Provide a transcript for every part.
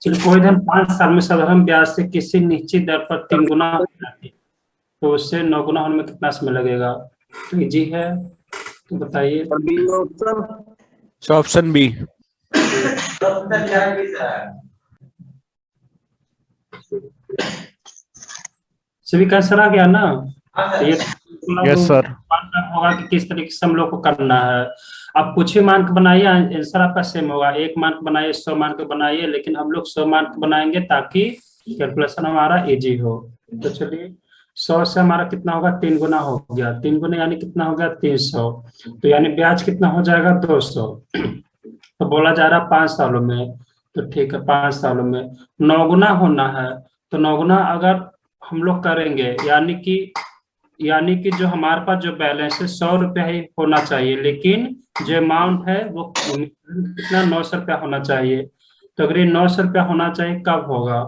चलिए कोई धन 5 साल में साधारण ब्याज से किसी निश्चित दर पर 3 गुना हो जाती है, तो उससे 9 गुना होने में कितना समय लगेगा? तो इजी है, तो बताइए। Option B. सभी का आंसर आ गया ना? तो ये यस सर। होगा कि किस तरीके से हम लोग को करना है। आप कुछ भी मार्क बनाइए, आंसर आपका सेम होगा। 1 मार्क बनाइए, 100 मार्क बनाइए, लेकिन हम लोग 100 मार्क बनाएंगे ताकि कैलकुलेशन हमारा इजी हो। तो चलिए 100 से हमारा कितना होगा? 3 गुना हो गया। 3 गुना यानी कितना हो गया? 300। तो यानी ब्याज कितना हो जाएगा? 200। तो बोला जा रहा है 5 सालों में, तो ठीक है 5 सालों में 9 गुना होना है। तो 9 गुना अगर हम लोग करेंगे, यानी कि जो हमारे पास जो बैलेंस है 100 रुपया ही होना चाहिए, लेकिन जो अमाउंट है वो कितना? 900 रुपया होना चाहिए। तो अगर ये 900 रुपया होना चाहिए, कब होगा?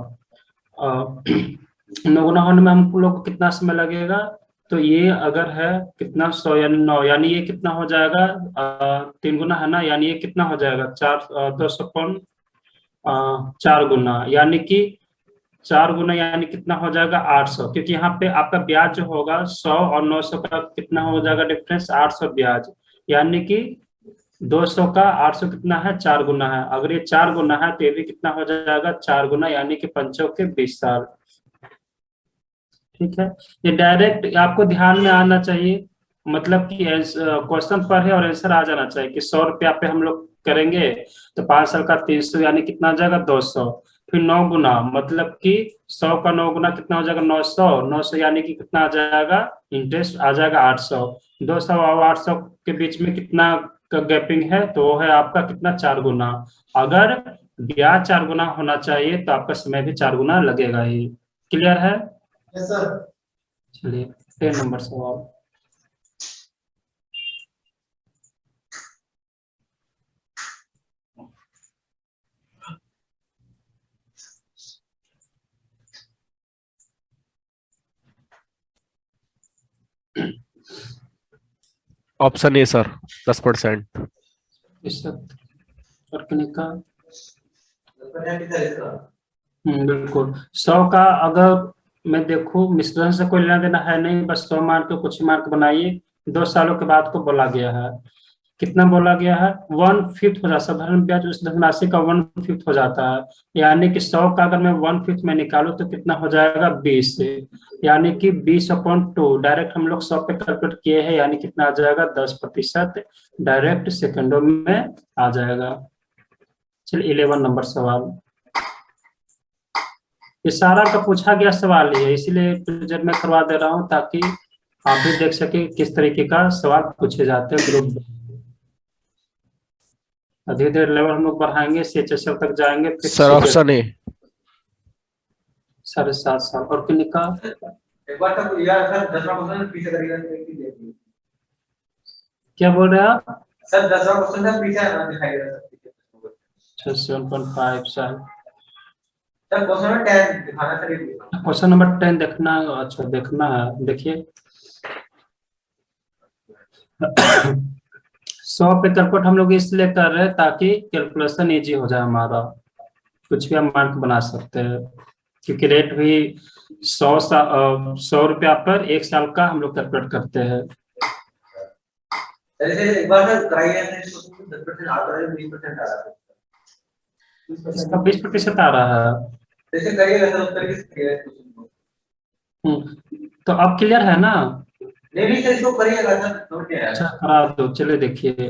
9 गुना होने में हम लोग को कितना समय लगेगा? तो ये अगर है कितना? 100 यानी 9, यानी ये कितना हो जाएगा? 3 गुना है ना, यानी ये कितना हो जाएगा? 200 कौन? 4 गुना, यानी कि 4 गुना यानी कितना हो जाएगा? 800। क्योंकि यहाँ पे आपका ब्याज जो होगा 100 और 900 का कितना हो जाएगा डिफरेंस? 800 ब्याज। यानी कि 200 का 800 कितना है? 4 गुना है। अगर ये 4 गुना है तो ये भी कितना हो जाएगा? 4 गुना, यानी कि 5 के 20 साल। ठीक है, ये डायरेक्ट आपको ध्यान में आना चाहिए, मतलब कि क्वेश्चन पर है और आंसर आ जाना चाहिए कि 100 रुपया पे हम लोग करेंगे तो 5 साल का 300 यानी कितना आ जाएगा? 200। फिर 9 गुना, मतलब कि 100 का 9 गुना कितना हो जाएगा? 900। 900 यानी कि कितना आ जाएगा? इंटरेस्ट आ जाएगा 800। 200 और 800 के बीच में कितना का गैपिंग है? तो वो है आपका कितना? 4 गुना। अगर ब्याज 4 गुना होना चाहिए तो आपका समय भी 4 गुना लगेगा ही। क्लियर है? Yes sir. चलिए 10 नंबर सवाल। Option A sir, 10%। प्रतिशत रखने का। बिल्कुल। 100 का अगर मैं देखूं, मिश्रण से कोई लेना देना है नहीं, बस 100 मार्क के कुछ मार्क बनाइए। 2 सालों के बाद को बोला गया है, कितना बोला गया है? 1/5 हो जाता है। साधारण ब्याज उस धनराशि का 1/5 हो जाता है। यानी कि 100 का अगर मैं 1/5 में निकालूं तो कितना हो जाएगा? 20। यानी कि 20/2 डायरेक्ट हम लोग 100 पे कैलकुलेट किए हैं, यानी कितना आ जाएगा? 10%। डायरेक्ट सेकंडों में आ जाएगा। चलिए 11 नंबर सवाल। ये सारा का पूछा गया सवाल ही है, इसीलिए प्रेजेंट में करवा दे रहा हूँ ताकि आप भी देख सके किस तरीके का सवाल पूछे जाते हैं ग्रुप। धीरे धीरे लेवल हम लोग बढ़ाएंगे, CHSL तक जाएंगे, फिर सर ऑप्शन ए। 7.5 साल। और कितने का? एक बार तक यार सर 10वां क्वेश्चन पीछे करेगा देखिए। क्या बोल रहे हैं आप? सर 10वां क्वेश्चन का पीछे आना दिखाई दे रहा है। 7.5 साल। सर क्वेश्चन नंबर 10 दिखाना सर। क्वेश्चन नंबर 10 देखना। अच्छा देखना है, देखिए 100 पे कैलकुलेट हम लोग इसलिए कर रहे हैं ताकि कैलकुलेशन इजी हो जाए हमारा, कुछ भी हम मार्क बना सकते हैं। क्योंकि रेट भी 100 रुपया पर 1 साल का हम लोग कैलकुलेट करते हैं। एक बार सर कराइए, 10% आ रहा है, 20% आ रहा है। इसका 20% आ रहा है। जैसे करिएगा सर उत्तर किस करिएगा? तो अब क्लियर है ना? नहीं सर इसको करिएगा सर, नोट किया है। अच्छा करा दो। चलिए देखिए,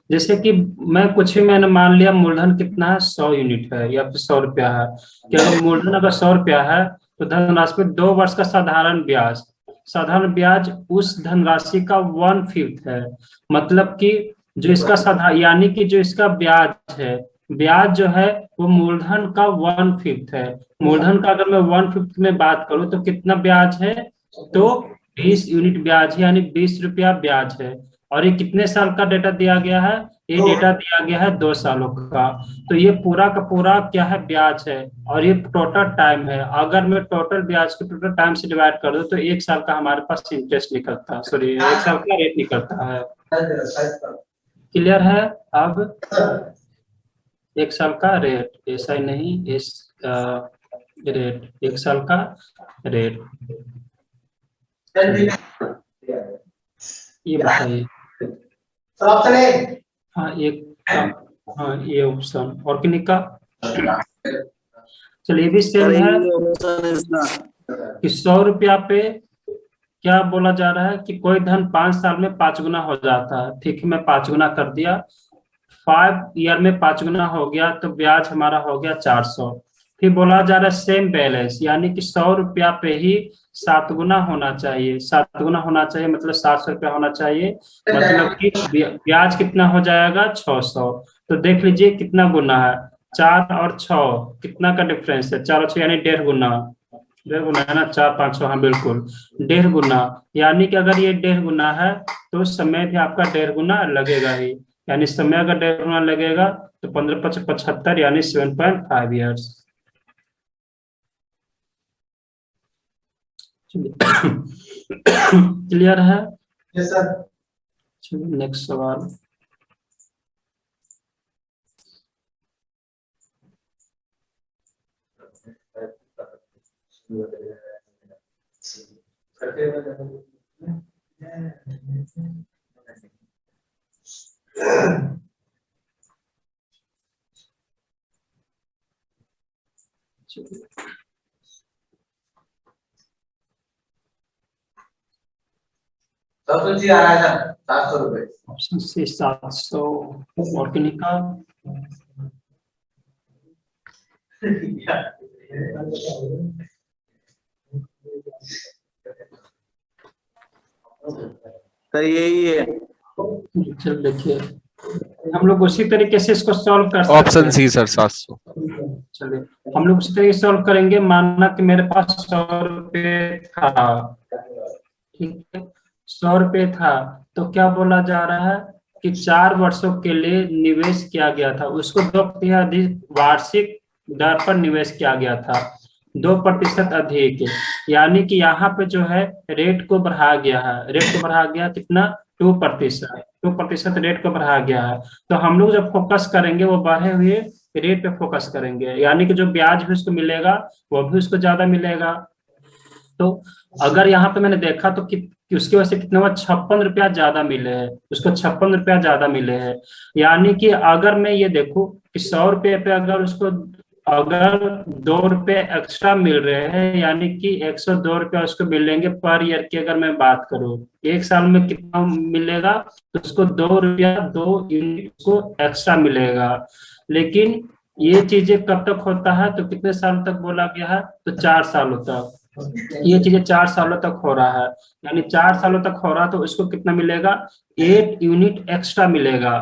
जैसे कि मैं कुछ भी मैंने मान लिया मूलधन कितना है? 100 यूनिट है या फिर 100 रुपया है। कि अगर मूलधन अगर 100 रुपया है तो धनराशि पे 2 वर्ष का साधारण ब्याज, साधारण ब्याज उस धनराशि का 1/5 है। मतलब कि जो इसका साधारण, यानी कि जो इसका ब्याज है, ब्याज जो है वो मूलधन का 1/5 है। मूलधन का अगर मैं 1/5 में बात करूं तो कितना ब्याज है? तो 20 यूनिट ब्याज है, यानी 20 रुपया ब्याज है। और ये कितने साल का डेटा दिया गया है? ये डेटा दिया गया है 2 सालों का। तो ये पूरा का पूरा क्या है? ब्याज है। और ये टोटल टाइम है। अगर मैं टोटल ब्याज को टोटल टाइम से डिवाइड कर दूं तो 1 साल का हमारे पास इंटरेस्ट निकलता है, सॉरी 1 साल का रेट निकलता है। क्लियर है अब? एक साल का रेट, ऐसा ही नहीं, इस रेट, एक साल का रेट। चलिए, ये बताइए। Sir option A. हाँ एक का, हाँ ये ऑप्शन ऑर्गेनिक का। चलिए ये भी सर सेम है यही ऑप्शन है इसका। कि 100 रुपया पे क्या बोला जा रहा है कि कोई धन 5 साल में 5 गुना हो जाता है। ठीक है, मैं 5 गुना कर दिया, 5 ईयर में 5 गुना हो गया, तो ब्याज हमारा हो गया 400। फिर बोला जा रहा है सेम बैलेंस, यानी कि 100 रुपया पे ही 7 गुना होना चाहिए। 7 गुना होना चाहिए मतलब 700 रुपया होना चाहिए, मतलब कि ब्याज कितना हो जाएगा 600। तो देख लीजिए कितना गुना है, 4 और 6 कितना का डिफरेंस है, 4 और 6 यानी 1.5 गुना। 1.5 गुना है ना, 4, 5, 6, हाँ बिल्कुल 1.5 गुना। यानी कि अगर ये 1.5 गुना है तो समय भी आपका 1.5 गुना लगेगा ही। यानी समय अगर 1.5 गुना लगेगा तो 15×5 = 75 यानी 7.5 ईयर्स। क्लियर है? Yes sir. चलिए नेक्स्ट सवाल। सबसे सी आ रहा है सर, 700 रुपए। ऑप्शन सी 700 ऑर्गेनिक का। सर यही है। चल देखिए, हम लोग उसी तरीके से इसको सॉल्व कर सकते ऑप्शन हैं। सी सर 700। चलिए हम लोग उसी तरीके से सॉल्व करेंगे। मानना कि मेरे पास 100 रुपये था, ठीक है, 100 रुपये था, तो क्या बोला जा रहा है कि 4 वर्षों के लिए निवेश किया गया था, उसको 2% वार्षिक दर पर निवेश किया गया था, 2% अधिक। यानी कि यहाँ पे जो है रेट को बढ़ाया गया है, रेट को बढ़ाया गया कितना, 2%, 2% रेट को बढ़ाया गया है। तो हम लोग जब फोकस करेंगे वो बढ़े हुए रेट पे फोकस करेंगे, यानी कि जो ब्याज भी उसको मिलेगा वो भी उसको ज्यादा मिलेगा। तो अगर यहाँ पे मैंने देखा तो कि उसकी वजह से कितना हुआ, 56 रुपया ज्यादा मिले हैं उसको, 56 रुपया ज्यादा मिले हैं। यानी कि अगर मैं ये देखूं कि 100 रुपये पे अगर उसको अगर 2 रुपये एक्स्ट्रा मिल रहे हैं, यानी कि 102 रुपया उसको मिलेंगे पर ईयर की। अगर मैं बात करूं एक साल में कितना मिलेगा, तो उसको 2 रुपया 2 यूनिट को एक्स्ट्रा मिलेगा। लेकिन ये चीजें कब तक होता है, तो कितने साल तक बोला गया है, तो 4 सालों तक। ये चीजें 4 सालों तक हो रहा है, यानी 4 सालों तक हो रहा, तो इसको कितना मिलेगा, 8 यूनिट एक्स्ट्रा मिलेगा।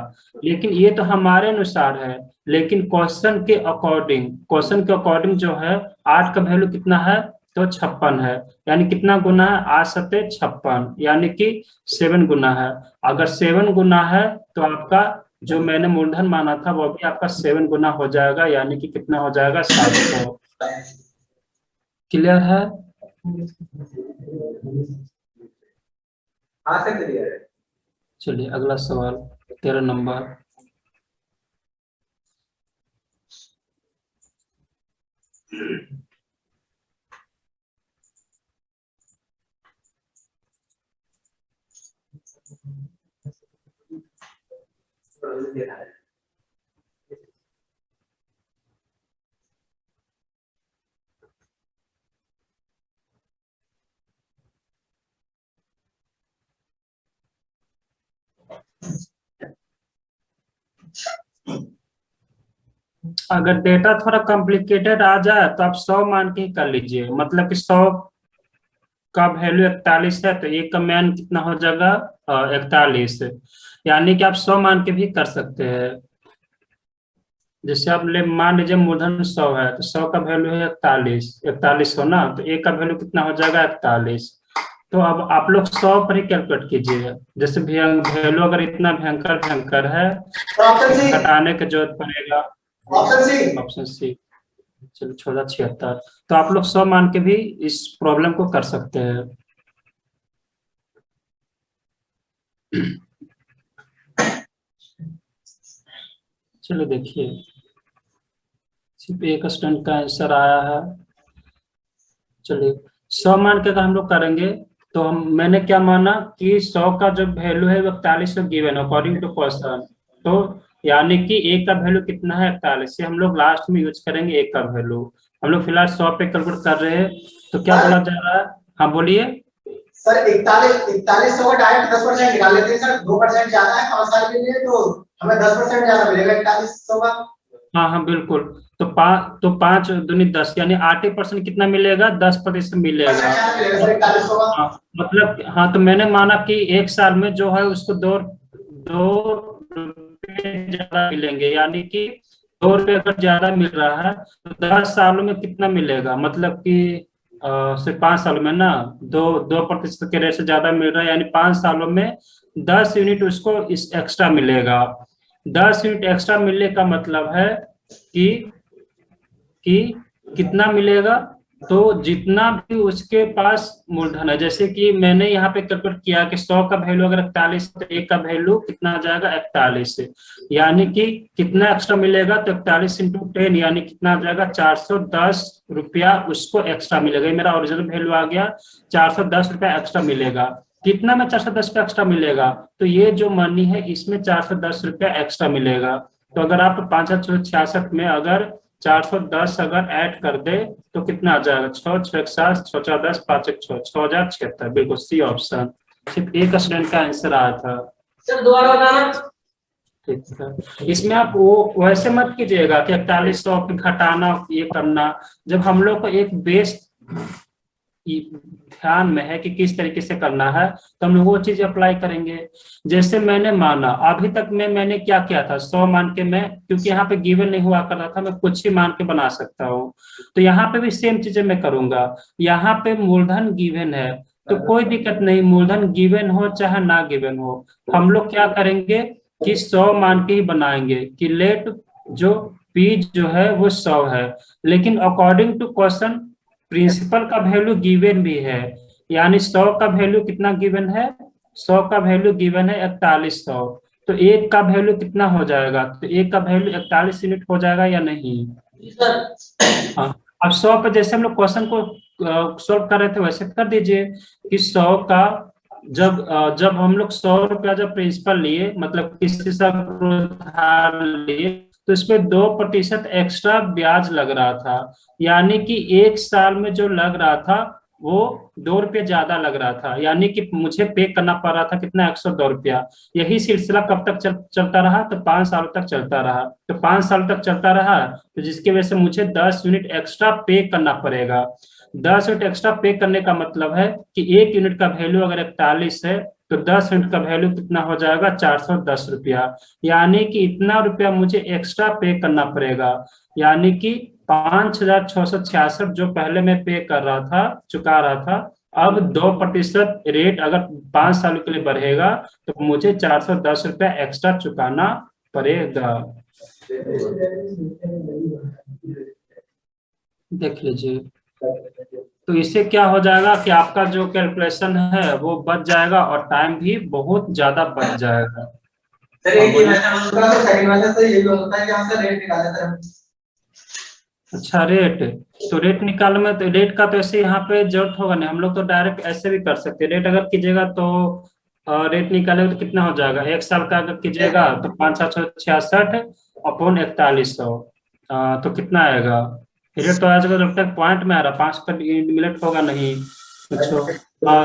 लेकिन ये तो हमारे अनुसार है, लेकिन क्वेश्चन के अकॉर्डिंग जो है 8 का वैल्यू कितना है, तो 56 है। यानी कितना गुना है, 8×7 = 56, यानी कि 7 गुना है। अगर 7 गुना है तो आपका जो मैंने मूलधन माना था वो भी आपका 7 गुना हो जाएगा, यानी कि कितना हो जाएगा, 700। क्लियर है? हाँ से क्लियर है। चलिए अगला सवाल, 13 नंबर। अगर डेटा थोड़ा कॉम्प्लिकेटेड आ जाए तो आप 100 मान के ही कर लीजिए, मतलब कि 100 का वैल्यू 41 है तो एक का मान कितना हो जाएगा, 41। यानी कि आप 100 मान के भी कर सकते हैं। जैसे आप ले मान लीजिए मूलधन 100 है, तो 100 का वैल्यू है 41, 41 हो ना, तो एक का वैल्यू कितना हो जाएगा, 41। तो अब आप लोग 100 पर ही कैलकुलेट कीजिए। जैसे वैल्यू अगर इतना भयंकर भयंकर है ऑप्शन सी। घटाने की जरूरत पड़ेगा। Option C. Option C. चलो 1476। तो आप लोग 100 मान के भी इस प्रॉब्लम को कर सकते हैं। चलो देखिए, सिर्फ एक स्टूडेंट का आंसर आया है। चलिए 100 मान के अगर हम लोग करेंगे तो मैंने क्या माना कि 100 का जो वैल्यू है वो 41 गिवन अकॉर्डिंग टू क्वेश्चन। तो यानी कि एक का वैल्यू कितना है 41 से हम लोग लास्ट में यूज करेंगे एक का वैल्यू। हम लोग फिलहाल 100 पे कैलकुलेट कर रहे हैं। तो क्या बोला जा रहा है? हाँ बोलिए। सर 41 सौ का डायरेक्ट 10% निकाल लेते हैं सर, 2% ज्यादा है 5 साल के लिए, तो हमें 10% ज्यादा मिलेगा 4100 का। हाँ हाँ बिल्कुल। तो 5 दूनी 10 यानी 8% कितना मिलेगा? 10% मिलेगा। ज्यादा मिलेगा सर 4100 का। हाँ मतलब हाँ, तो मैंने माना कि एक साल में जो है उसको 2 रुपये ज्यादा मिलेंगे, यानी कि 2 रुपये अगर ज्यादा मिल रहा है तो 10 सालों में कितना मिलेगा? मतलब कि सिर्फ 5 सालों में ना 2% के रेट से ज्यादा मिल रहा है, यानी 5 सालों में 10 यूनिट उसको इस एक्स्ट्रा मिलेगा। 10 यूनिट एक्स्ट्रा मिलने का मतलब है कि कि कितना मिलेगा? तो जितना भी उसके पास मूलधन है, जैसे कि मैंने यहाँ पे कैलकुलेट किया कि 100 का वैल्यू अगर 41 तो एक का वैल्यू कितना आ जाएगा 41 से, यानी कि कितना एक्स्ट्रा मिलेगा? तो 41 इंटू 10 यानी कितना आ जाएगा 410 रुपया उसको एक्स्ट्रा मिलेगा। ये मेरा ओरिजिनल वैल्यू आ गया, 410 रुपया एक्स्ट्रा मिलेगा। कितना में 410 रुपया एक्स्ट्रा मिलेगा? तो ये जो मनी है इसमें 410 रुपया एक्स्ट्रा मिलेगा। तो अगर आप 5,66 में अगर 410 अगर ऐड कर दे तो कितना आ जाएगा? 6 6 7 6 10 5 6 6076। बिल्कुल सी ऑप्शन। सिर्फ एक स्टूडेंट का आंसर आया था। सर दोबारा बताना। ठीक है, इसमें आप वो वैसे मत कीजिएगा कि 4100 घटाना ये करना। जब हम लोग को एक बेस ध्यान में है कि किस तरीके से करना है तो हम लोग वो चीज अप्लाई करेंगे। जैसे मैंने माना अभी तक में मैंने क्या किया था 100 मान के मैं, क्योंकि यहाँ पे गिवन नहीं हुआ कर रहा था, मैं कुछ ही मान के बना सकता हूँ। तो यहाँ पे भी सेम चीजें मैं करूंगा। यहाँ पे मूलधन गिवन है तो कोई दिक्कत नहीं, मूलधन गिवन हो चाहे ना गिवन हो, हम लोग क्या करेंगे कि 100 मान के ही बनाएंगे कि लेट जो पी जो है वो 100 है, लेकिन अकॉर्डिंग टू क्वेश्चन प्रिंसिपल का वैल्यू गिवन भी है। यानी 100 का वैल्यू कितना गिवन है? 100 का वैल्यू गिवन है 4100। तो एक का वैल्यू कितना हो जाएगा? तो एक का वैल्यू 41 यूनिट हो जाएगा या नहीं? हाँ, अब 100 पे जैसे हम लोग क्वेश्चन को सॉल्व कर रहे थे वैसे कर दीजिए कि 100 का जब हम लोग 100 रुपया जब प्रिंसिपल लिए, मतलब किसी से उधार लिए, तो इस पे 2% एक्स्ट्रा ब्याज लग रहा था। यानी कि एक साल में जो लग रहा था वो 2 रुपये ज्यादा लग रहा था, यानी कि मुझे पे करना पड़ रहा था कितना? 102 रुपया। यही सिलसिला कब तक चलता रहा? तो 5 साल तक चलता रहा। तो 5 साल तक चलता रहा तो जिसकी वजह से मुझे 10 यूनिट एक्स्ट्रा पे करना पड़ेगा। 10 यूनिट एक्स्ट्रा पे करने का मतलब है कि एक यूनिट का वैल्यू अगर 41 है तो 10 यूनिट का वैल्यू कितना हो जाएगा? 410 रुपया। यानी कि इतना रुपया मुझे एक्स्ट्रा पे करना पड़ेगा, यानी कि 5,666 जो पहले मैं पे कर रहा था, चुका रहा था, अब 2% रेट अगर 5 साल के लिए बढ़ेगा तो मुझे 410 रुपया एक्स्ट्रा चुकाना पड़ेगा। देख लीजिए। तो इससे क्या हो जाएगा कि आपका जो कैलकुलेशन है वो बच जाएगा और टाइम भी बहुत ज्यादा बच जाएगा। सर एक ही मैंने दूसरा तो सेकंड वाला तो ये भी होता है कि हम सर रेट निकाले थे। अच्छा रेट, तो रेट निकालने में तो रेट का तो ऐसे यहाँ पे जरूरत होगा नहीं, हम लोग तो डायरेक्ट ऐसे भी कर सकते हैं। रेट अगर कीजिएगा तो रेट निकालेगा तो कितना हो जाएगा? एक साल का अगर कीजिएगा तो 5,666 अपॉन 4100 तो कितना आएगा? रेट तो आज लगता है पॉइंट में आ रहा, 5 पर मिनट होगा नहीं कुछ।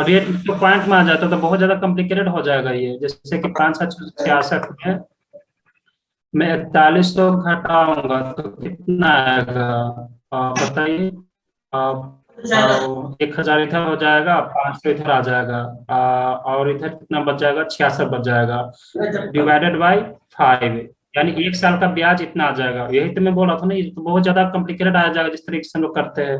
रेट तो पॉइंट में आ जाता तो बहुत ज्यादा कॉम्प्लिकेटेड हो जाएगा ये। जैसे कि 5,666 में मैं 4100 घटाऊंगा तो कितना आएगा बताइए? 1,000 इधर हो जाएगा, 500 इधर आ जाएगा, और इधर कितना बच जाएगा? 66 बच जाएगा, डिवाइडेड बाई 5, यानी एक साल का ब्याज इतना आ जाएगा। यही तो मैं बोल रहा था ना, ये तो बहुत ज्यादा कॉम्प्लिकेटेड आ जाएगा जिस तरीके से हम लोग करते हैं।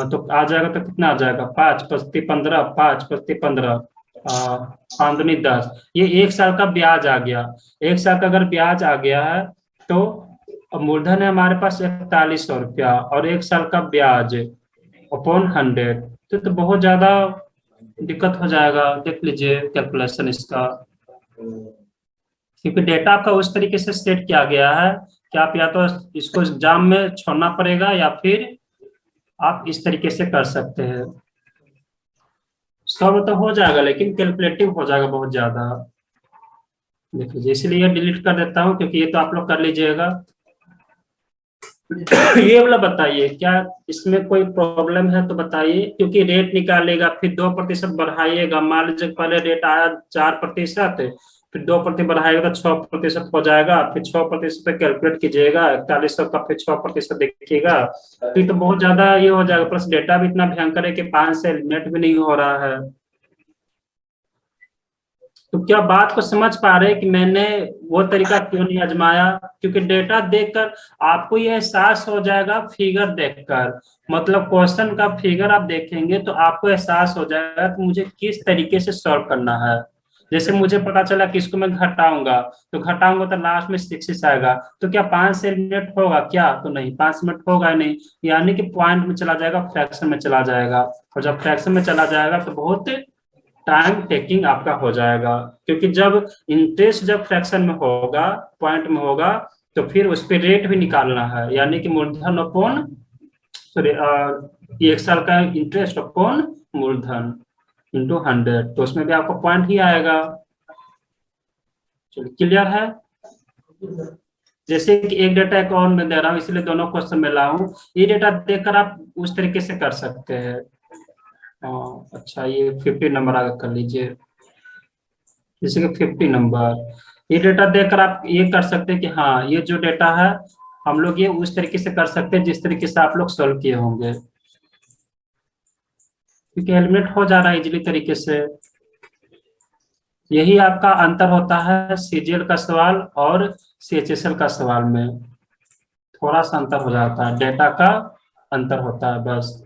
तो आ जाएगा तो कितना आ जाएगा? 5 पचती 15, 5 पचती 15, 5 दूनी 10। ये एक साल का ब्याज आ गया। एक साल का अगर ब्याज आ गया है तो मूलधन है हमारे पास 4100 रुपया और एक साल का ब्याज अपॉन 100, तो बहुत ज्यादा दिक्कत हो जाएगा। देख लीजिए कैलकुलेशन इसका, क्योंकि डेटा आपका उस तरीके से सेट किया गया है कि आप या तो इसको जाम में छोड़ना पड़ेगा या फिर आप इस तरीके से कर सकते हैं। सॉल्व तो हो जाएगा लेकिन कैलकुलेटिव हो जाएगा बहुत ज्यादा। देख लीजिए, इसलिए डिलीट कर देता हूँ क्योंकि ये तो आप लोग कर लीजिएगा। ये वाला बताइए, क्या इसमें कोई प्रॉब्लम है तो बताइए, क्योंकि रेट निकालेगा फिर 2% बढ़ाइएगा। मान लीजिए पहले रेट आया 4%, फिर 2% बढ़ाएगा तो 6% हो जाएगा, फिर 6% पे कैलकुलेट कीजिएगा 4100 का, फिर 6% देखिएगा, फिर तो बहुत ज्यादा ये हो जाएगा। प्लस डेटा भी इतना भयंकर है कि 5 से एलिमिनेट भी नहीं हो रहा है। तो क्या बात को समझ पा रहे हैं कि मैंने वो तरीका क्यों नहीं आजमाया? क्योंकि डेटा देखकर आपको ये एहसास हो जाएगा, फिगर देखकर, मतलब क्वेश्चन का फिगर आप देखेंगे तो आपको एहसास हो जाएगा कि मुझे किस तरीके से सॉल्व करना है। जैसे मुझे पता चला कि इसको मैं घटाऊंगा, तो घटाऊंगा तो लास्ट में 6 आएगा, तो क्या 5 से मिनट होगा? क्या तो नहीं, 5 मिनट होगा नहीं, यानी कि पॉइंट में चला जाएगा, फ्रैक्शन में चला जाएगा। और जब फ्रैक्शन में चला जाएगा तो बहुत टाइम टेकिंग आपका हो जाएगा, क्योंकि जब इंटरेस्ट जब फ्रैक्शन में होगा, पॉइंट में होगा, तो फिर उस पर रेट भी निकालना है, यानी कि मूलधन अपॉन, सॉरी, 1 साल का इंटरेस्ट अपॉन मूलधन इंटू 100, तो उसमें भी आपको पॉइंट ही आएगा। चलिए, क्लियर है? जैसे कि एक डेटा एक और मैं दे रहा हूँ, इसलिए दोनों क्वेश्चन में लाऊं, ये डेटा देखकर आप उस तरीके से कर सकते हैं। अच्छा, ये 50 नंबर आगे कर लीजिए, जैसे कि 50 नंबर, ये डेटा देखकर आप ये कर सकते हैं कि हाँ, ये जो डेटा है हम लोग ये उस तरीके से कर सकते हैं जिस तरीके से आप लोग सॉल्व किए होंगे, क्योंकि एलिमिनेट हो जा रहा है इजीली तरीके से। यही आपका अंतर होता है सीजीएल का सवाल और सीएचएसएल का सवाल में, थोड़ा सा अंतर हो जाता है, डेटा का अंतर होता है बस।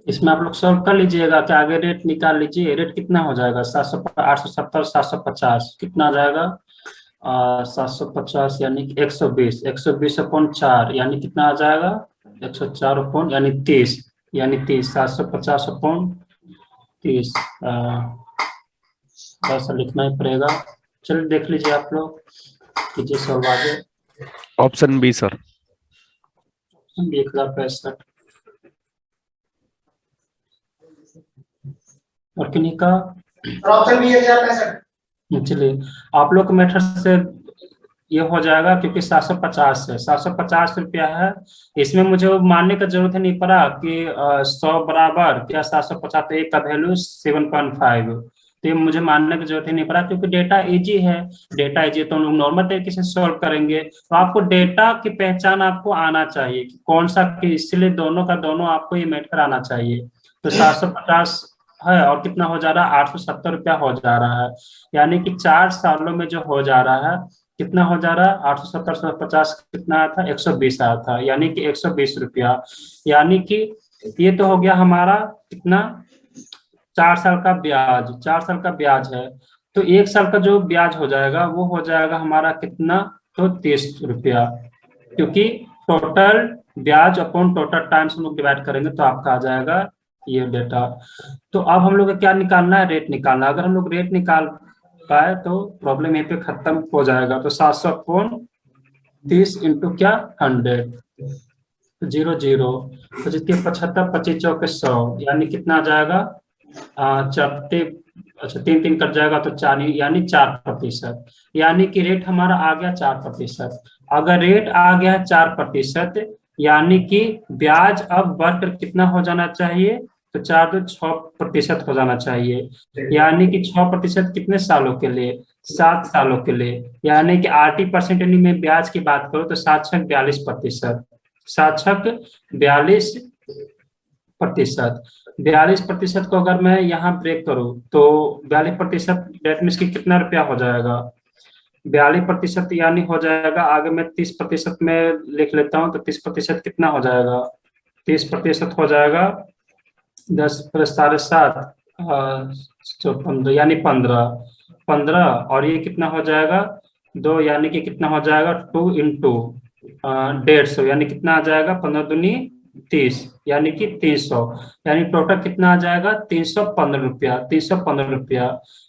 इसमें आप लोग सॉल्व कर लीजिएगा कि आगे रेट निकाल लीजिए। रेट कितना हो जाएगा? 870, 750, कितना आ जाएगा? 750 यानी कि 120, 120 अपॉन 4 यानी कितना आ जाएगा? 104 अपॉन यानी 30, यानी 30, 750 अपॉन 30, बस लिखना ही पड़ेगा। चलिए देख लीजिए, आप लोग कीजिए सॉल्व आगे। Option B sir. 1065 और किन्हीं का। Option B 1065। चलिए, आप लोग के मेथड से ये हो जाएगा, क्योंकि 750 है, 750 रुपया है। इसमें मुझे वो मानने का जरूरत नहीं पड़ा कि 100 बराबर क्या 750, तो एक का वैल्यू 7.5, तो ये मुझे मानने की जरूरत ही नहीं पड़ा, क्योंकि डेटा इजी है। डेटा इजी तो हम लोग नॉर्मल तरीके से सॉल्व करेंगे। तो आपको डेटा की पहचान आपको आना चाहिए कि कौन सा, इसलिए दोनों का दोनों आपको ये मेथड आना चाहिए। तो 750 है और कितना हो जा रहा है? 870 रुपया हो जा रहा है, यानी कि 4 सालों में जो हो जा रहा है, कितना हो जा रहा है? 870 से 50 कितना आया था? 120 आया था, यानी कि 120 रुपया। यानी कि ये तो हो गया हमारा कितना? 4 साल का ब्याज, 4 साल का ब्याज है। तो 1 साल का जो ब्याज हो जाएगा वो हो जाएगा हमारा कितना? तो 30 रुपया, क्योंकि टोटल ब्याज अपॉन टोटल टाइम्स हम लोग डिवाइड करेंगे तो आपका आ जाएगा ये डेटा। तो अब हम लोग को क्या निकालना है? रेट निकालना है। अगर हम लोग रेट निकाल पाए तो प्रॉब्लम यहीं पे खत्म हो जाएगा। तो 700 अपॉन 30 इंटू क्या? 100, 0 तो जितने 75, 25 चौके 100, यानी कितना आ जाएगा? चौथे, अच्छा 3 कट जाएगा तो 4, यानी 4%, यानी कि रेट हमारा आ गया 4%। अगर रेट आ गया 4%, यानी कि ब्याज अब बढ़कर कितना हो जाना चाहिए? तो 4 तो 6% हो जाना चाहिए, यानी कि 6% कितने सालों के लिए? 7 सालों के लिए। यानी कि 80% में ब्याज की बात करो तो 7×6 = 42%, 7×6 = 42%। 42% को अगर मैं यहाँ ब्रेक करूँ तो 42% डेट मीन्स की कितना रुपया हो जाएगा? 42% यानी हो जाएगा, आगे मैं 30% में लिख लेता हूँ, तो 30% कितना हो जाएगा? 30% हो जाएगा 10 + 7.5, 15, यानी 15, और ये कितना हो जाएगा? 2 यानी कि कितना हो जाएगा 2 इंटू 150, यानी कितना आ जाएगा 15 दूनी 30, यानी कि 300, यानी टोटल कितना आ जाएगा 315 रुपया, 315 रुपया।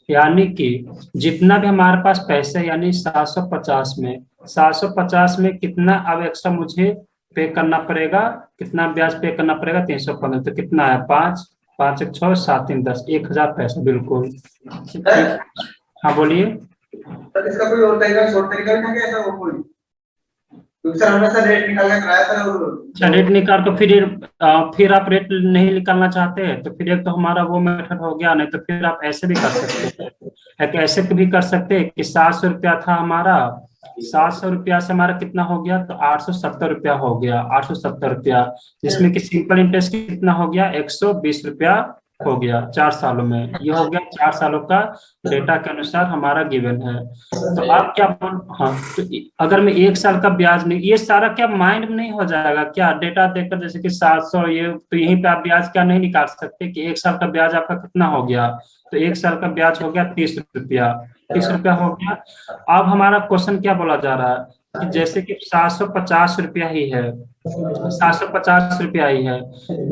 यानी कि जितना भी हमारे पास पैसे यानी 750 में, 750 में कितना अब एक्स्ट्रा मुझे पे करना पड़ेगा, कितना ब्याज पे करना पड़ेगा 315, तो कितना है 5, 5 एक 6, 7 3 10, 1000 पैसा बिल्कुल। हाँ बोलिए। सर इसका कोई और तरीका, शॉर्ट तरीका नहीं है क्या ऐसा वो कोई? क्योंकि सर हमने सर रेट निकाल के कराया था और अच्छा रेट निकाल, तो फिर आप रेट नहीं निकालना चाहते हैं तो फिर एक तो हमारा वो मेथड हो गया, नहीं तो फिर आप ऐसे भी कर सकते हैं, एक ऐसे भी कर सकते हैं कि 700 रुपया था हमारा, 700 रुपया से हमारा कितना हो गया तो 870 रुपया हो गया, 870 रुपया, जिसमें कि सिंपल इंटरेस्ट कितना हो गया 120 रुपया हो गया 4 सालों में। ये हो गया 4 सालों का डेटा के अनुसार हमारा गिवन है। तो आप क्या बोल, हाँ तो अगर मैं 1 साल का ब्याज नहीं, ये सारा क्या माइंड में नहीं हो जाएगा क्या डेटा देखकर, जैसे कि 700, ये तो यहीं पे आप ब्याज क्या नहीं निकाल सकते कि 1 साल का ब्याज आपका कितना हो गया, तो 1 साल का ब्याज हो गया 30 रुपया, 30 रुपया हो गया। अब हमारा क्वेश्चन क्या बोला जा रहा है कि जैसे कि 750 रुपया ही है, 750 रुपया ही है,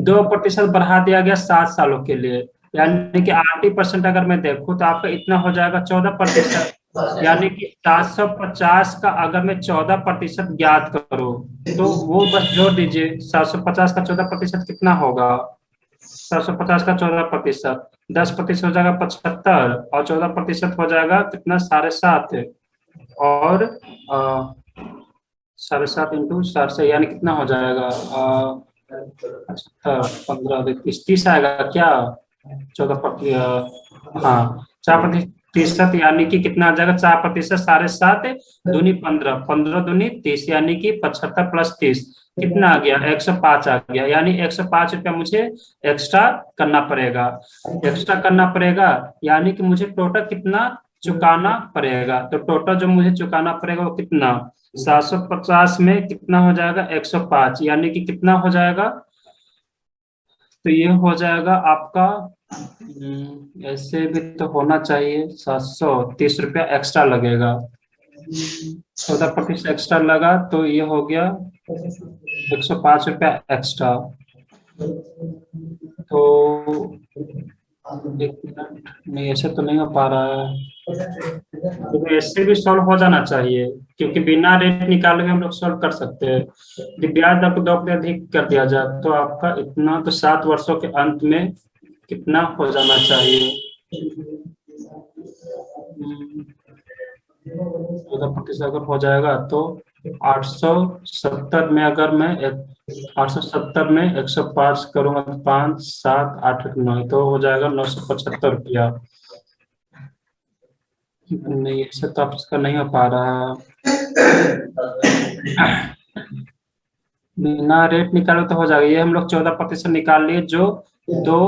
2% बढ़ा दिया गया 7 सालों के लिए, यानी कि 80% अगर मैं देखूं तो आपका इतना हो जाएगा 14%, यानी कि 750 का अगर मैं 14% ज्ञात करूं तो वो बस जोड़ दीजिए, 750 का 14% कितना होगा, 750 का 14%, 10% हो जाएगा 75, और 14% हो जाएगा कितना 7.5, और 7.5 इंटू 7 से यानी कितना हो जाएगा 15 30 आएगा क्या, 14%, हाँ 4%, यानी कि कितना आ जाएगा 4%, 7.5 दूनी 15, 15 दूनी 30, यानी कि 75 प्लस 30 कितना आ गया 105 आ गया, यानी 105 रुपया मुझे एक्स्ट्रा करना पड़ेगा, एक्स्ट्रा करना पड़ेगा, यानी कि मुझे टोटल कितना चुकाना पड़ेगा, तो टोटल जो मुझे चुकाना पड़ेगा वो कितना 750 में कितना हो जाएगा 105, यानी कि कितना हो जाएगा, तो ये हो जाएगा आपका ऐसे भी तो होना चाहिए 730 रुपया एक्स्ट्रा लगेगा, 14% एक्स्ट्रा लगा तो ये हो गया 105 रुपया एक्स्ट्रा। तो एक मिनट, नहीं ऐसे तो नहीं हो पा रहा है, तो ऐसे भी सॉल्व हो जाना चाहिए क्योंकि बिना रेट निकाले हम लोग सॉल्व कर सकते हैं। यदि ब्याज आपको 2% अधिक कर दिया जाए तो आपका इतना तो 7 वर्षों के अंत में कितना हो जाना चाहिए, 14% अगर हो जाएगा तो 870 में अगर मैं 870 में 105 करूंगा तो 5 7 8 9 तो हो जाएगा 975 रुपया। नहीं ऐसे तो आपका नहीं हो पा रहा, बिना रेट निकाले तो हो जाएगा, ये हम लोग 14% निकाल लिए, जो दो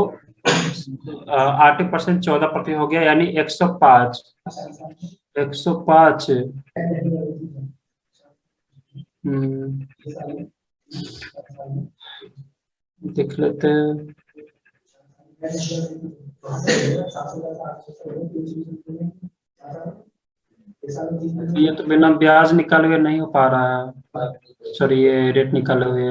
8% 14% हो गया, यानी 105, 105 देख लेते हैं, ये तो बिना ब्याज निकाले हुए नहीं हो पा रहा है, सॉरी ये रेट निकाले हुए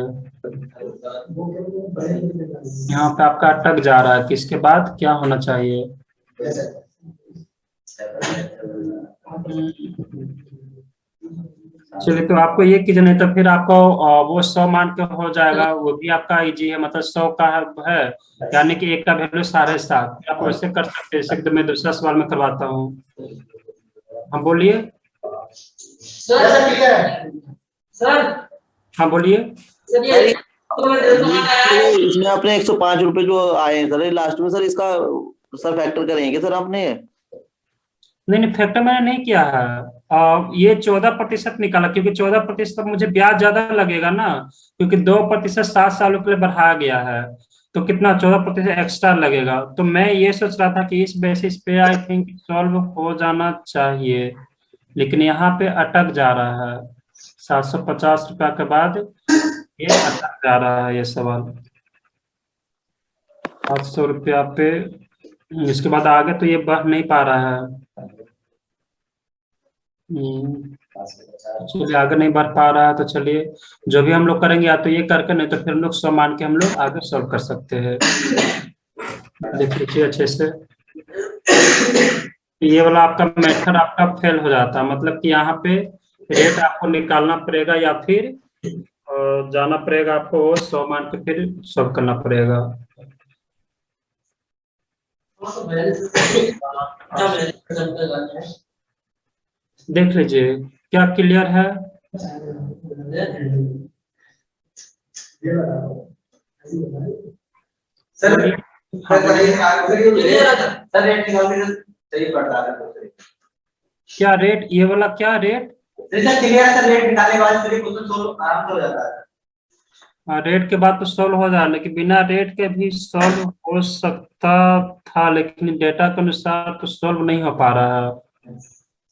यहाँ पे आपका अटक जा रहा है, किसके बाद क्या होना चाहिए, चलिए तो आपको ये कीजिए, नहीं तो फिर आपको वो 100 मान के हो जाएगा, वो भी आपका इजी है, मतलब 100 का है, यानी कि एक का वैल्यू 7.5, आप वैसे कर सकते हैं, जैसे मैं दूसरा सवाल में करवाता हूँ। हाँ बोलिए सर हाँ बोलिए। इसमें आपने 105 रुपए जो आए हैं सर लास्ट में, सर इसका सर फैक्टर करेंगे सर आपने? नहीं फैक्टर मैंने नहीं किया है, ये 14% निकाला क्योंकि 14% मुझे ब्याज ज्यादा लगेगा ना, क्योंकि 2% 7 सालों के लिए बढ़ाया गया है, तो कितना 14% एक्स्ट्रा लगेगा, तो मैं ये सोच रहा था कि इस बेसिस पे आई थिंक सॉल्व हो जाना चाहिए, लेकिन यहाँ पे अटक जा रहा है 750 रुपया के बाद, ये अटक जा रहा है ये सवाल 800 रुपया पे, इसके बाद आगे तो ये बढ़ नहीं पा रहा है। चलिए आगे नहीं बढ़ पा रहा है तो चलिए जो भी हम लोग करेंगे या तो ये करके, नहीं तो फिर हम लोग 100 मान के हम लोग आगे सॉल्व कर सकते हैं। देख लीजिए अच्छे से, ये वाला आपका मेथड आपका फेल हो जाता है, मतलब कि यहाँ पे रेट आपको निकालना पड़ेगा या फिर जाना पड़ेगा आपको 100 मान के फिर सॉल्व करना पड़ेगा। देख लीजिए क्या क्लियर है? सर हाँ, सही पड़ता है। क्या रेट, ये वाला क्या रेट? सर क्लियर है सर, रेट निकालने के बाद फिर क्वेश्चन सोल्व आराम से हो जाता है। हाँ, रेट के बाद तो सॉल्व हो जाए, लेकिन बिना रेट के भी सॉल्व हो सकता था, लेकिन डेटा के अनुसार तो सॉल्व नहीं हो पा रहा है।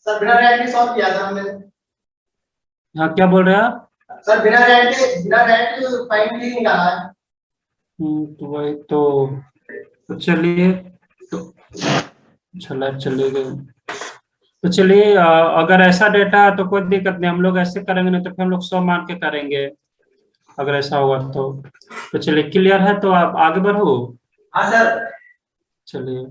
सर बिना रेट के सॉल्व किया था हमने। हाँ, क्या बोल रहे हैं आप? सर बिना रेट के फाइन भी निकाला है। तो वही तो चलिए, तो चलिए तो चलिए, अगर ऐसा डेटा है तो कोई दिक्कत नहीं, हम लोग ऐसे करेंगे, नहीं तो फिर हम लोग 100 मान के करेंगे अगर ऐसा होगा तो चलिए क्लियर है, तो आप आगे बढ़ो। हाँ सर। चलिए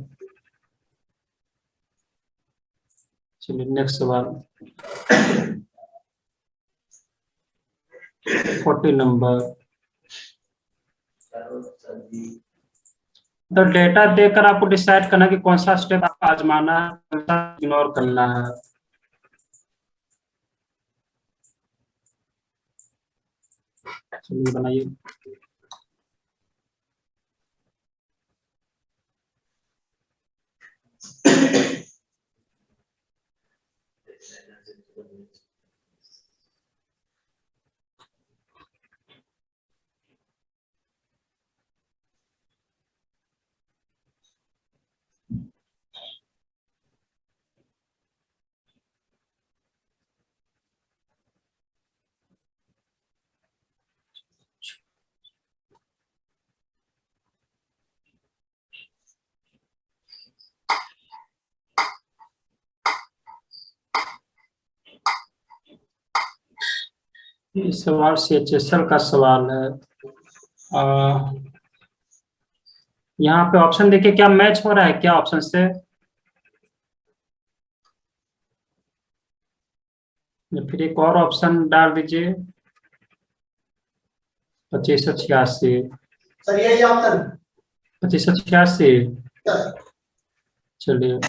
नेक्स्ट सवाल 40 नंबर। तो डेटा देखकर आपको डिसाइड करना कि कौन सा स्टेप आपको आजमाना है, कौन सा इग्नोर करना है। चलिए बनाइए। इस सवाल CHSL का सवाल है। यहाँ पे ऑप्शन देखिए, क्या मैच हो रहा है क्या ऑप्शन से? या फिर एक और ऑप्शन डाल दीजिए, 2586। सर यही ऑप्शन 2586। चलिए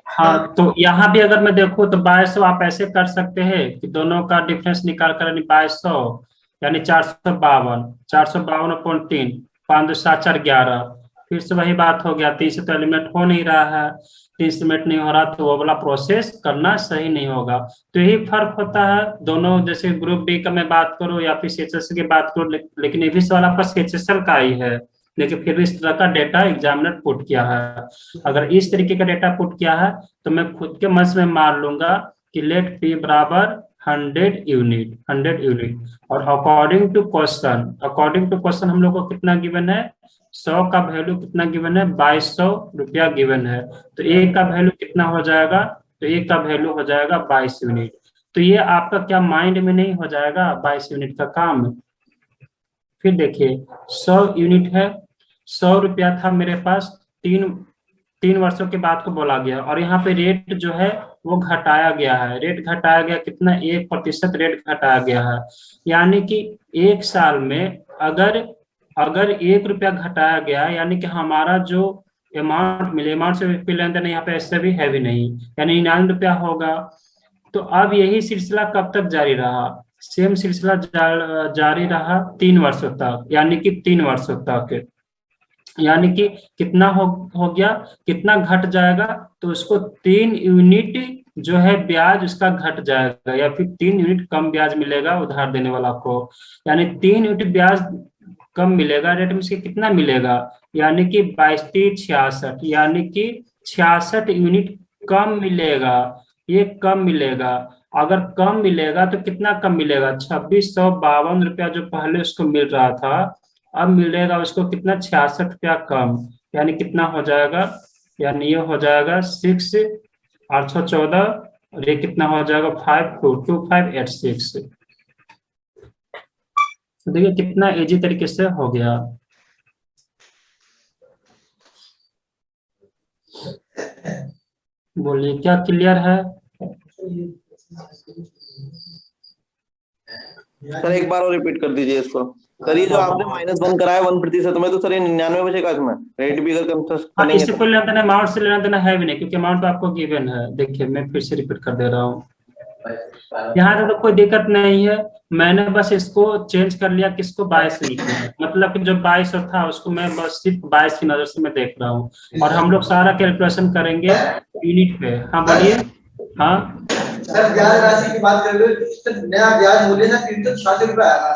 हाँ, तो यहाँ भी अगर मैं देखूँ तो 2200 आप ऐसे कर सकते हैं कि दोनों का डिफरेंस निकाल कर, यानी 2200 यानी 452, 452.3, 5 2 7 4 11। फिर से वही बात हो गया, 3 से तो एलिमिनेट हो नहीं रहा है, 3 से एलिमिनेट नहीं हो रहा, तो वो वाला प्रोसेस करना सही नहीं होगा। तो यही फर्क होता है दोनों, जैसे ग्रुप बी का मैं बात करूँ या फिर CHSL की बात करूँ, लेकिन ये भी सवाल आपका CHSL का ही है, लेकिन फिर भी इस तरह का डेटा एग्जामिनर पुट किया है। अगर इस तरीके का डेटा पुट किया है तो मैं खुद के मन से मान लूंगा कि लेट पी बराबर 100 यूनिट, 100 यूनिट। और अकॉर्डिंग टू क्वेश्चन हम लोग को कितना गिवन है? 100 का वैल्यू कितना गिवन है? 2200 रुपया गिवन है। तो एक का वैल्यू कितना हो जाएगा? तो एक का वैल्यू हो जाएगा 22 यूनिट। तो ये आपका क्या माइंड में नहीं हो जाएगा 22 यूनिट का काम? फिर देखिए 100 यूनिट है, 100 रुपया था मेरे पास, तीन वर्षों के बाद को बोला गया, और यहाँ पे रेट जो है वो घटाया गया है। रेट घटाया गया कितना? 1% रेट घटाया गया है। यानी कि एक साल में अगर अगर 1 रुपया घटाया गया, यानी कि हमारा जो अमाउंट मिले, अमाउंट से भी लेन देन यहाँ पे ऐसे भी है भी नहीं, यानी 99 रुपया होगा। तो अब यही सिलसिला कब तक जारी रहा? सेम सिलसिला जारी रहा 3 वर्षों तक, यानी कि 3 वर्षों तक। यानी कि कितना हो गया, कितना घट जाएगा? तो उसको 3 यूनिट जो है ब्याज उसका घट जाएगा, या फिर 3 यूनिट कम ब्याज मिलेगा उधार देने वाला को। यानी 3 यूनिट ब्याज कम मिलेगा, रेट में से कितना मिलेगा? यानी कि 2266, यानी कि 66 यूनिट कम मिलेगा। ये कम मिलेगा। अगर कम मिलेगा तो कितना कम मिलेगा? 2652 रुपया जो पहले उसको मिल रहा था, अब मिलेगा उसको कितना? 66 रुपया कम। यानी कितना हो जाएगा? यानी ये हो जाएगा 814 और ये कितना हो जाएगा 522586। तो देखिए कितना इजी तरीके से हो गया। बोलिए क्या क्लियर है? सर एक बार और रिपीट कर दीजिए इसको। सर ये जो आपने -1 कराया 1% में, तो सर ये 99 बचेगा इसमें, रेट भी अगर कम हाँ, करेंगे इससे कोई लेना देना अमाउंट से लेना देना है भी नहीं, क्योंकि अमाउंट तो आपको गिवन है। देखिए मैं फिर से रिपीट कर दे रहा हूँ, यहाँ तक तो कोई दिक्कत नहीं है। मैंने बस इसको चेंज कर लिया, किसको 22 यूनिट में, मतलब कि जो 22 था उसको मैं बस सिर्फ 22 की नजर से मैं देख रहा हूँ। और हम लोग सारा कैलकुलेशन करेंगे यूनिट पे। हाँ बोलिए। हाँ सर ब्याज राशि की बात कर रहे हो, सर नया ब्याज मूल्य ना 386 रुपए आएगा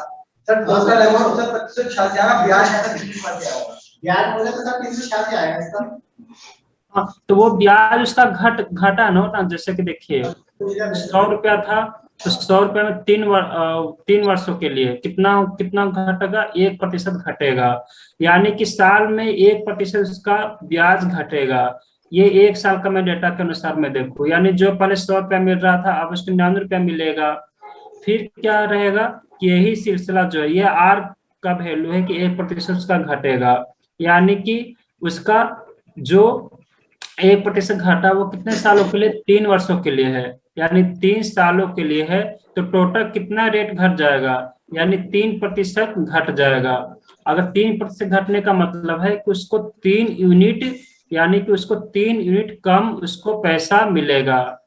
सर। टोटल अमाउंट सर 2586 आएगा, ब्याज है 386 आएगा। ब्याज मूल्य तो सर 386 आएगा इसका। हाँ, तो वो ब्याज उसका घटा ना, जैसे कि देखिए 100 रुपया था, तो 100 रुपया में 3 वर्षों के लिए कितना कितना घटेगा, 1% घटेगा। यानी कि साल में 1% उसका ब्याज घटेगा। ये 1 साल का मैं डेटा के अनुसार मैं देखूं, यानी जो पहले 100 रुपया मिल रहा था अब उसको 99 रुपया मिलेगा। फिर क्या रहेगा कि यही सिलसिला जो है, ये आर का वैल्यू है कि 1% उसका घटेगा। यानी कि उसका जो 1% घटा वो कितने सालों के लिए, 3 वर्षों के लिए है, यानी 3 सालों के लिए है। तो टोटल कितना रेट घट जाएगा, यानी 3% घट जाएगा। अगर 3% घटने का मतलब है कि उसको 3 यूनिट, यानी कि उसको 3 यूनिट कम उसको पैसा मिलेगा,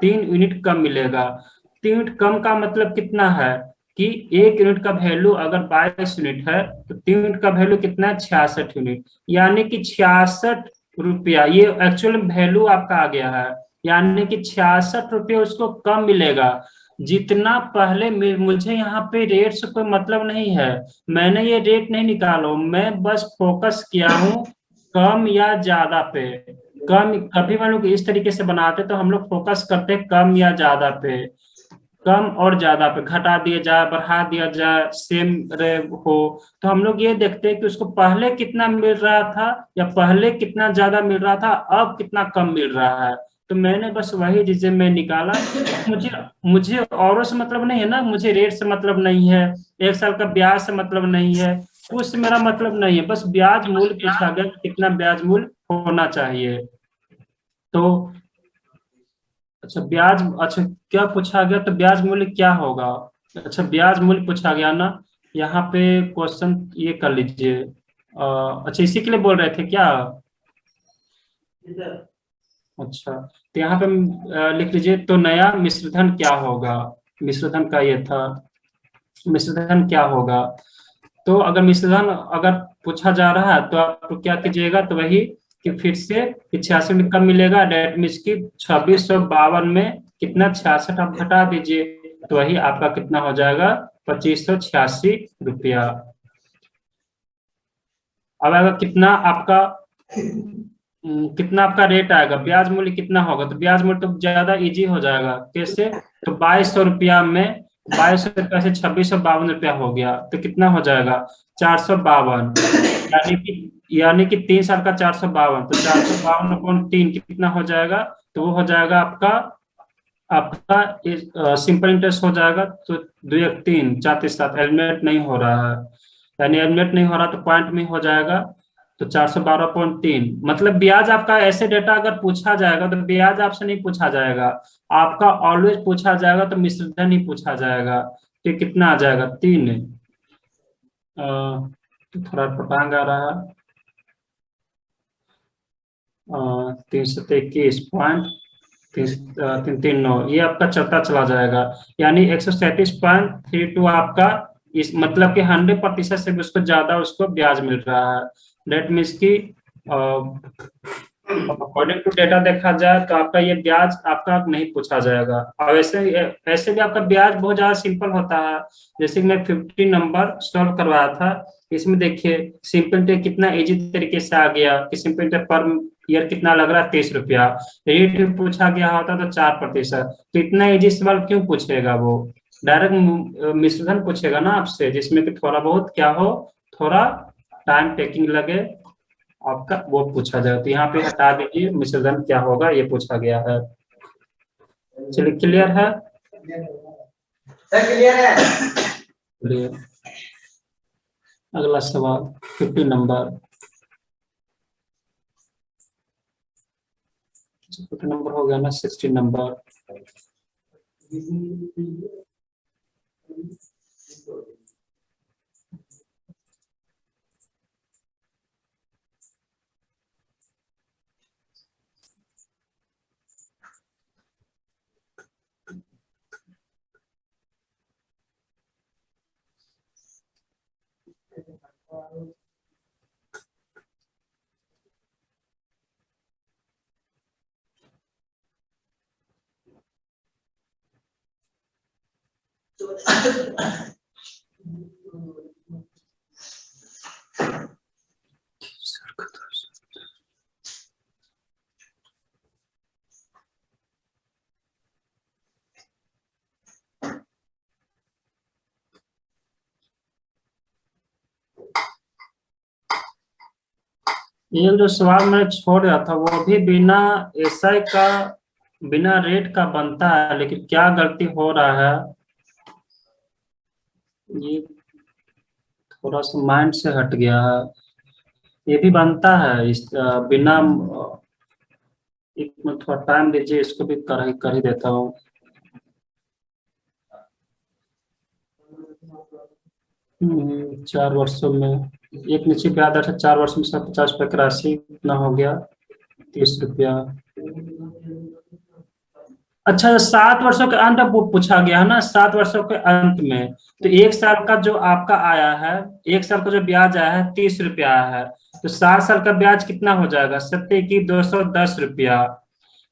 3 यूनिट कम मिलेगा। 3 यूनिट कम का मतलब कितना है कि 1 यूनिट का वैल्यू अगर 22 यूनिट है तो 3 यूनिट का वैल्यू कितना है, 66 यूनिट, यानी कि 66 रुपया। ये एक्चुअल वैल्यू आपका आ गया है, यानी कि 66 रुपये उसको कम मिलेगा। जितना पहले मुझे यहाँ पे रेट से कोई मतलब नहीं है, मैंने ये रेट नहीं निकाला, मैं बस फोकस किया हूँ कम या ज्यादा पे। कम कभी हम लोग इस तरीके से बनाते तो हम लोग फोकस करते कम या ज्यादा पे, कम और ज्यादा पे, घटा दिया जाए बढ़ा दिया जाए सेम हो। तो हम लोग ये देखते हैं कि उसको पहले कितना मिल रहा था या पहले कितना ज्यादा मिल रहा था, अब कितना कम मिल रहा है। तो मैंने बस वही चीजें मैं निकाला। मुझे मुझे औरों से मतलब नहीं है ना, मुझे रेट से मतलब नहीं है, 1 साल का ब्याज से मतलब नहीं है, कुछ से मेरा मतलब नहीं है, बस ब्याज मूल्य पूछा गया कि कितना ब्याज मूल्य होना चाहिए। तो अच्छा ब्याज, अच्छा क्या पूछा गया, तो ब्याज मूल्य क्या होगा। अच्छा ब्याज मूल्य पूछा गया ना, यहाँ पे क्वेश्चन ये कर लीजिए। अच्छा इसी के लिए बोल रहे थे क्या? अच्छा तो यहाँ पे लिख लीजिए, तो नया मिश्रधन क्या होगा। मिश्रधन का ये था, मिश्रधन क्या होगा। तो अगर मिश्रधन अगर पूछा जा रहा है तो आप क्या कीजिएगा, तो वही कि फिर से 86 में कम मिलेगा, डेट मीन्स की 2652 में कितना 66 आप घटा दीजिए, तो वही आपका कितना हो जाएगा 2586 रुपया। अब अगर कितना आपका रेट आएगा, ब्याज मूल्य कितना होगा, तो ब्याज मूल्य तो ज्यादा इजी हो जाएगा। कैसे, तो 2200 रुपया में 2200 रुपया से 2652 रुपया हो गया, तो कितना हो जाएगा 452, यानी कि 3 साल का 452, तो 452/3 कितना हो जाएगा, तो वो हो जाएगा आपका आपका सिंपल इंटरेस्ट हो जाएगा। तो 2 1 3 4 3 7 एलिमिनेट नहीं हो रहा है, यानी एलिमिनेट नहीं हो रहा तो पॉइंट में हो जाएगा। तो 412.3 मतलब ब्याज आपका, ऐसे डेटा अगर पूछा जाएगा तो ब्याज आपसे नहीं पूछा जाएगा, आपका ऑलवेज पूछा जाएगा तो मिश्रधन ही पूछा जाएगा। तो कितना आ जाएगा 3, तो थोड़ा पटांग आ रहा है, 321.339, ये आपका चलता चला जाएगा, यानी 137.32 आपका इस मतलब कि 100% से भी उसको ज्यादा उसको ब्याज मिल रहा है। डेट मीन्स की अकॉर्डिंग टू डेटा देखा जाए तो आपका ये ब्याज आपका नहीं पूछा जाएगा। और ऐसे भी आपका ब्याज बहुत ज्यादा सिंपल होता है। जैसे कि मैं 50 नंबर सॉल्व करवाया था, इसमें देखिए सिंपल इंटरेस्ट कितना इजी तरीके से आ गया कि सिंपल इंटरेस्ट पर ईयर कितना लग रहा है 23 रुपया, रेट भी पूछा गया होता तो 4%, तो इतना इजी सवाल क्यों पूछेगा, वो डायरेक्ट मिश्रधन पूछेगा ना आपसे, जिसमें कि थोड़ा बहुत क्या हो, थोड़ा टाइम टेकिंग लगे आपका, वो पूछा जाए। तो यहाँ पे हटा दीजिए, मिश्रधन क्या होगा ये पूछा गया है। चलिए क्लियर है? सर क्लियर है। क्लियर। अगला सवाल 50 नंबर। 50 नंबर हो गया ना, 60 नंबर। ये जो सवाल मैंने छोड़ दिया था वो भी बिना एसआई का, बिना रेट का बनता है, लेकिन क्या गलती हो रहा है, ये थोड़ा सा माइंड से हट गया है। ये भी बनता है इस बिना, एक मिनट थोड़ा टाइम दीजिए, इसको भी कर ही देता हूँ। चार वर्षों में एक निश्चित ब्याज दर है, 4 वर्षों में 50 रुपये की राशि कितना हो गया, 30 रुपया। अच्छा, 7 वर्षों के अंत पूछा गया है ना, 7 वर्षों के अंत में, तो 1 साल का जो आपका आया है, 1 साल का जो ब्याज आया है 30 रुपया आया है, तो 7 साल का ब्याज कितना हो जाएगा, 7×210 रुपया।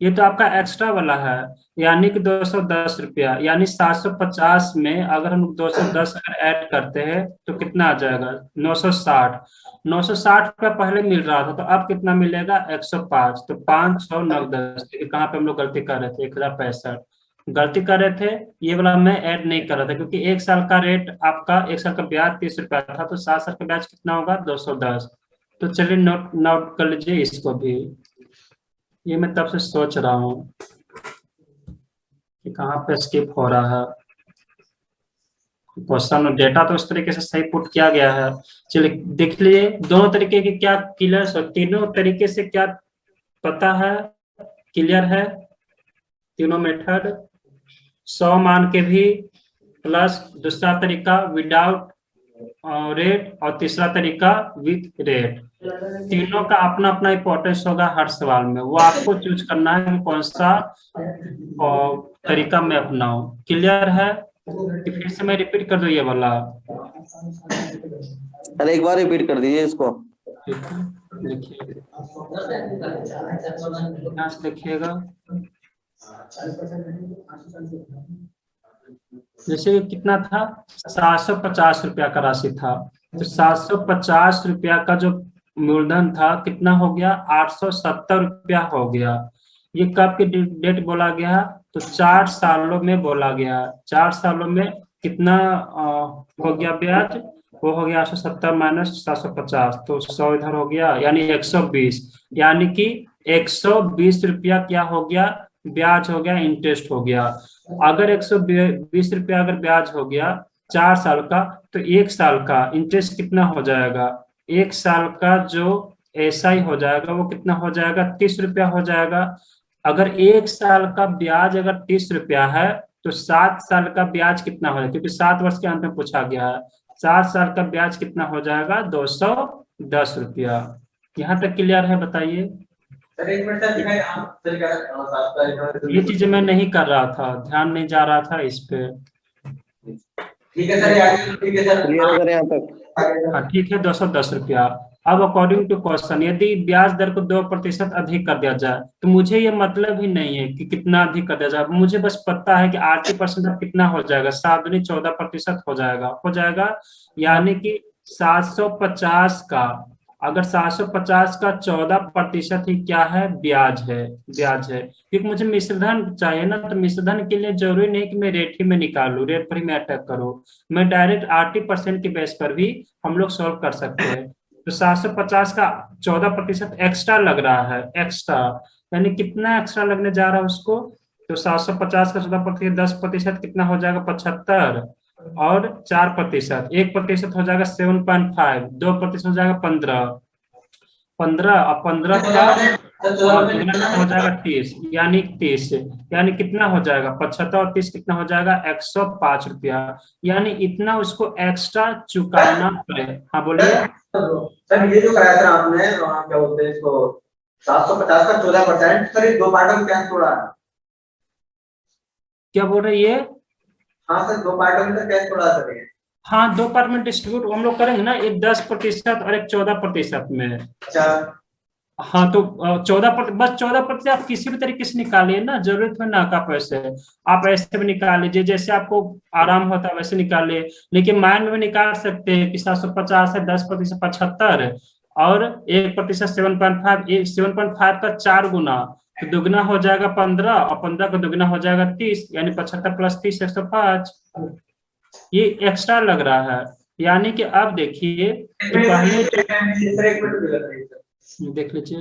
ये तो आपका एक्स्ट्रा वाला है, यानी कि 210 रुपया, यानी 750 में अगर हम 210 अगर ऐड करते हैं तो कितना आ जाएगा, 960। 960 रुपया पहले मिल रहा था, तो अब कितना मिलेगा, 105। तो 5, 6, 9, 10, कहाँ पे हम लोग गलती कर रहे थे, 1065 गलती कर रहे थे। ये वाला मैं ऐड नहीं कर रहा था, क्योंकि 1 साल का रेट आपका, 1 साल का ब्याज 30 रुपया था, तो 7 साल का ब्याज कितना होगा, 210। तो चलिए नोट नोट कर लीजिए इसको भी। ये मैं तब से सोच रहा हूँ कि कहाँ पे स्किप हो रहा है क्वेश्चन, और डेटा तो उस तरीके से सही पुट किया गया है। चलिए देख लिए दोनों तरीके के क्या क्लियर, तीनों तरीके से क्या पता है, क्लियर है तीनों मेथड। 100 मान के भी, प्लस दूसरा तरीका विदाउट रेट, और तीसरा तरीका विथ रेट। तीनों का अपना अपना इंपॉर्टेंस होगा हर सवाल में, वो आपको चूज करना है कि कौन सा तरीका मैं अपनाऊं। क्लियर है कि फिर से मैं रिपीट कर दूं ये वाला? अरे एक बार रिपीट कर दीजिए इसको। ठीक है, देखिए यहाँ से देखिएगा, जैसे कितना था, 750 रुपया का राशि था, तो 750 रुपया का जो मूलधन था कितना हो गया, 870 रुपया हो गया। ये कब की डेट बोला गया, तो 4 सालों में बोला गया। 4 सालों में कितना हो गया ब्याज, वो हो गया 870 माइनस 750, तो 100 इधर हो गया, यानी 120, यानी कि 120 रुपया क्या हो गया, ब्याज हो गया, इंटरेस्ट हो गया। अगर 120 रुपया अगर ब्याज हो गया 4 साल का, तो 1 साल का इंटरेस्ट कितना हो जाएगा, 1 साल का जो एसआई हो जाएगा वो कितना हो जाएगा, 30 रुपया हो जाएगा। अगर 1 साल का ब्याज अगर 30 रुपया है, तो 7 साल का ब्याज कितना हो जाएगा, क्योंकि 7 वर्ष के अंत में पूछा गया है। 7 साल का ब्याज कितना हो जाएगा, 210 रुपया। यहाँ तक क्लियर है, बताइए। सर एक मिनट सर दिखाइए, आप सर क्या ये चीजें मैं नहीं कर रहा था, ध्यान नहीं जा रहा था इस पे। ठीक है सर, आगे ठीक है सर, क्लियर है यहाँ तक? हाँ ठीक है, 210 रुपया। अब अकॉर्डिंग टू क्वेश्चन, यदि ब्याज दर को 2% अधिक कर दिया जाए, तो मुझे ये मतलब ही नहीं है कि कितना अधिक कर दिया जाए, मुझे बस पता है कि 80% अब कितना हो जाएगा, 7 दूनी 14% हो जाएगा, यानी कि 750 का, अगर 750 का 14% ही क्या है, ब्याज है। क्योंकि मुझे मिश्रधन चाहिए ना, तो मिश्रधन के लिए जरूरी नहीं कि मैं रेट ही में निकालू, रेट पर ही मैं अटैक करूँ, मैं डायरेक्ट 80% के बेस पर भी हम लोग सॉल्व कर सकते हैं। तो 750 का 14% एक्स्ट्रा लग रहा है, एक्स्ट्रा यानी कितना एक्स्ट्रा लगने जा रहा है उसको, तो 750 का 14%, 10% कितना हो जाएगा 75, और 4%, 1% हो जाएगा 7.5, 2% हो जाएगा 15, 15 और 15 का दुगना हो जाएगा 30, यानी 30, यानी कितना हो जाएगा 75 और 30 कितना हो जाएगा 105 रुपया, यानी इतना उसको एक्स्ट्रा चुकाना पड़े। हाँ बोलिए। सर ये जो कराया था आपने वहाँ क्या बोलते हैं इसको 750 का 14%, सर ये 2 पार्टों में कैसे तोड़ा है? क्या बोल रहे हैं ये? हाँ सर 2 पार्टों में कैसे तोड़ा सर ये? हाँ 2 पार्ट में डिस्ट्रीब्यूट हम लोग करेंगे ना, एक 10% और एक 14% में। अच्छा हाँ तो 14%, बस 14% आप किसी भी तरीके से निकालिए ना, जरूरत में ना का पैसे आप ऐसे भी निकाल लीजिए, जैसे आपको आराम होता है वैसे निकालिए, लेकिन माइंड में निकाल सकते हैं कि 750 है, 10% 75 और 1% 7.5, 7.5 का 4 गुना, तो दुगना हो जाएगा 15 और 15 का दुगना हो जाएगा 30, यानी 75 प्लस 30 105। ये एक्स्ट्रा लग रहा है, यानी कि अब देखिए कि पहले देख लीजिए